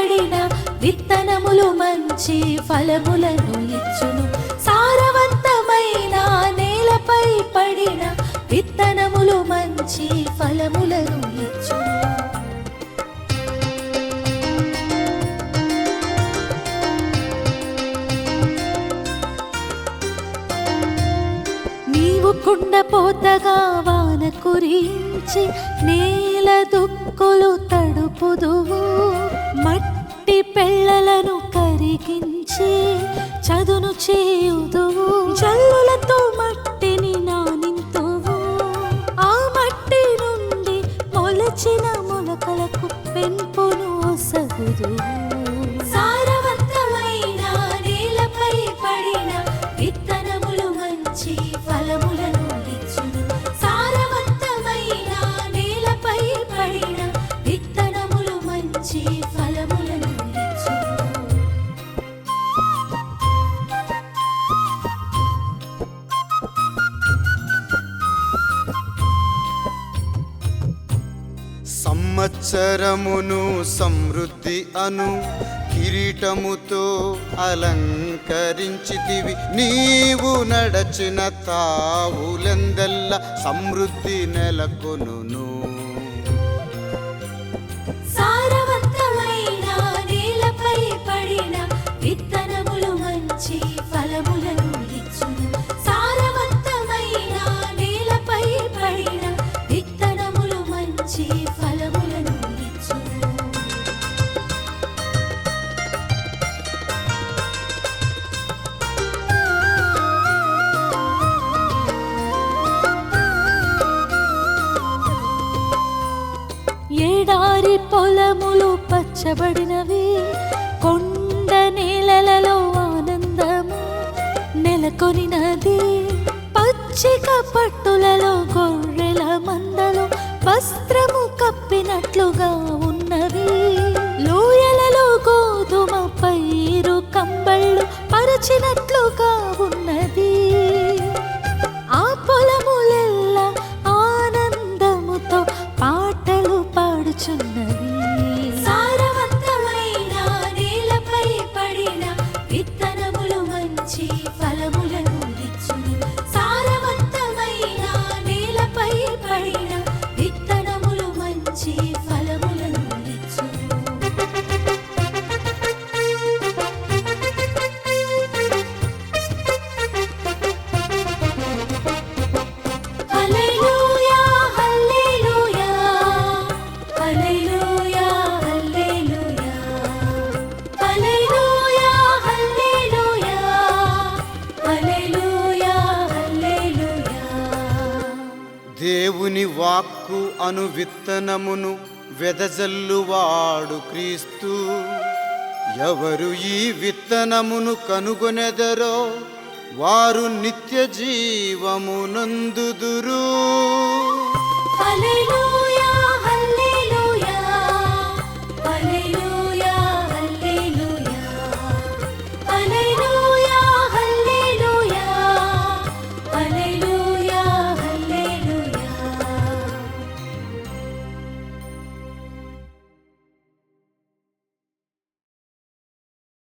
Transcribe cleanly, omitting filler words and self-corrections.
పడిన విత్తనములు మంచి ఫలములను ఇచ్చును. సారవంతమైన నేలపై పడిన విత్తనములు మంచి ఫలములను ఇచ్చును. నీవు కుండపోతగా వాన కురించి నేల దుక్కులు తడుపుదువు. మట్టి పెళ్ళలను కరిగించి చదును చేయుదువు. జల్లులతో మట్టిని నానింతువు. ఆ మట్టి నుండి మొలచిన మొలకలకు పెంపును ఒసగుదువు. సారవంతమైన నేలపై పడిన విత్తనములు మంచి ఫలములను ఇచ్చును. సారవంతమైన నేలపై పడిన విత్తనములు మంచి ఫలములను ఇచ్చును. సంవత్సరమును సమృద్ధి అను కిరీటముతో అలంకరించితివి. నీవు నడచిన తావులందెల్ల సమృద్ధి నెలకొనును. సారవంతమైన నేలపై పడిన విత్తనములు మంచి ఫలములను ఇచ్చును. సారవంతమైన నేలపై పడిన విత్తనములు మంచి ఫలములను ఇచ్చును. ఏడారి పొలములు పచ్చబడినవి. కొండ నేలలలో ఆనందము నెలకొనినది. పచ్చిక పట్టులలో గొర్రెల మందలు వస్త్రము కప్పినట్లుగా ఉన్నవి. లోయలలో గోధుమ పైరు కంబళ్ళు పరచినట్లుగా ఉన్నది. ఆ పొలములెల్లా ఆనందముతో పాటలు పాడుచున్నవి. సారవంతమైన నేలపై పడిన విత్తనములు మంచి ఫలములను ఇచ్చును. సారవంతమైన నేలపై పడిన విత్తనములు మంచి ఫలములను ఇచ్చును. హల్లెలూయా హల్లెలూయా హల్లెలూయా హల్లెలూయా హల్లెలూయా హల్లెలూయా హల్లెలూయా హల్లెలూయా. దేవుని వాక్కు అను విత్తనమును వెదజల్లువాడు క్రీస్తు. ఎవరు ఈ విత్తనమును కనుగొనెదరో వారు నిత్య జీవమునందుదురు. హల్లెలూయా